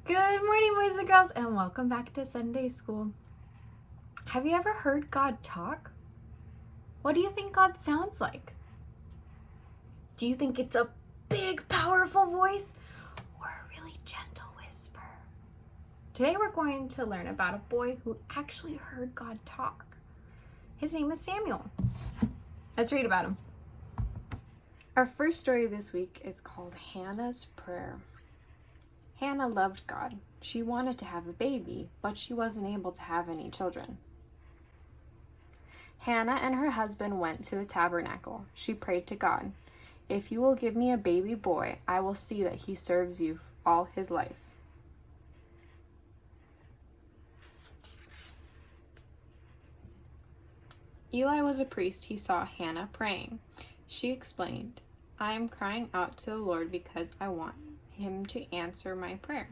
Good morning, boys and girls, and welcome back to Sunday School. Have you ever heard God talk? What do you think God sounds like? Do you think it's a big, powerful voice or a really gentle whisper? Today we're going to learn about a boy who actually heard God talk. His name is Samuel. Let's read about him. Our first story this week is called Hannah's Prayer. Hannah loved God. She wanted to have a baby, but she wasn't able to have any children. Hannah and her husband went to the tabernacle. She prayed to God, "If you will give me a baby boy, I will see that he serves you all his life." Eli was a priest. He saw Hannah praying. She explained, "I am crying out to the Lord because I want him to answer my prayer."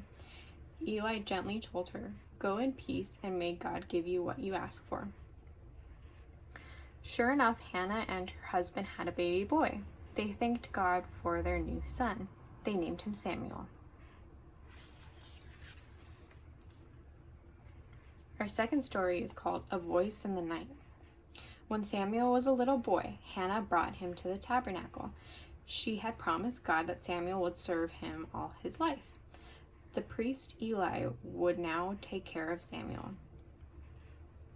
Eli gently told her, "Go in peace and may God give you what you ask for." Sure enough, Hannah and her husband had a baby boy. They thanked God for their new son. They named him Samuel. Our second story is called A Voice in the Night. When Samuel was a little boy, Hannah brought him to the tabernacle. She had promised God that Samuel would serve him all his life. The priest Eli would now take care of Samuel.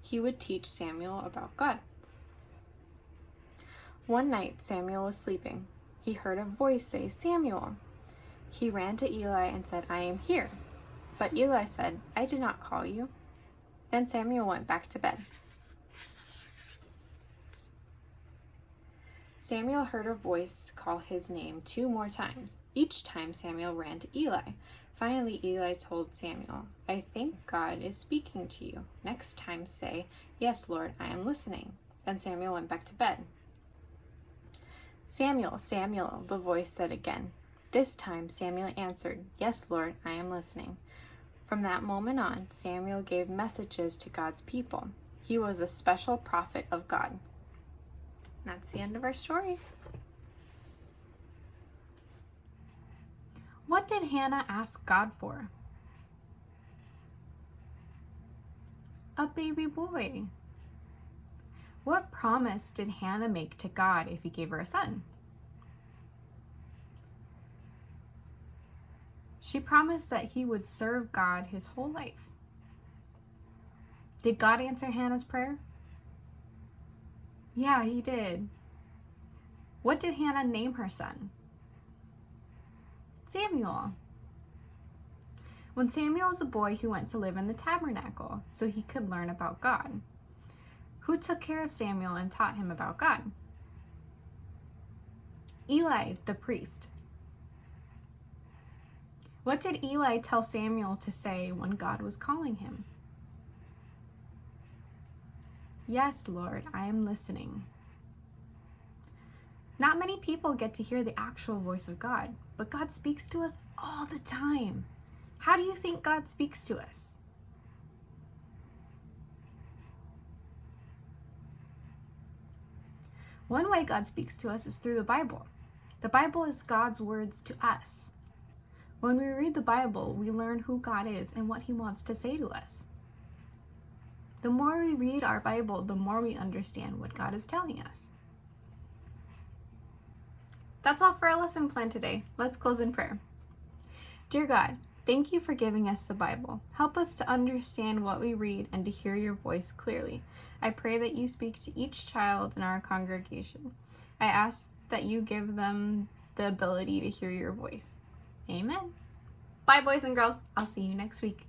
He would teach Samuel about God. One night, Samuel was sleeping. He heard a voice say, "Samuel." He ran to Eli and said, "I am here." But Eli said, "I did not call you." Then Samuel went back to bed. Samuel heard a voice call his name 2 more times. Each time Samuel ran to Eli. Finally, Eli told Samuel, "I think God is speaking to you. Next time say, 'Yes, Lord, I am listening.'" Then Samuel went back to bed. "Samuel, Samuel," the voice said again. This time Samuel answered, "Yes, Lord, I am listening." From that moment on, Samuel gave messages to God's people. He was a special prophet of God. That's the end of our story. What did Hannah ask God for? A baby boy. What promise did Hannah make to God if he gave her a son? She promised that he would serve God his whole life. Did God answer Hannah's prayer? Yeah, he did. What did Hannah name her son? Samuel. When Samuel was a boy, he went to live in the tabernacle so he could learn about God. Who took care of Samuel and taught him about God? Eli, the priest. What did Eli tell Samuel to say when God was calling him? "Yes, Lord, I am listening." Not many people get to hear the actual voice of God, but God speaks to us all the time. How do you think God speaks to us? One way God speaks to us is through the Bible. The Bible is God's words to us. When we read the Bible, we learn who God is and what he wants to say to us. The more we read our Bible, the more we understand what God is telling us. That's all for our lesson plan today. Let's close in prayer. Dear God, thank you for giving us the Bible. Help us to understand what we read and to hear your voice clearly. I pray that you speak to each child in our congregation. I ask that you give them the ability to hear your voice. Amen. Bye, boys and girls. I'll see you next week.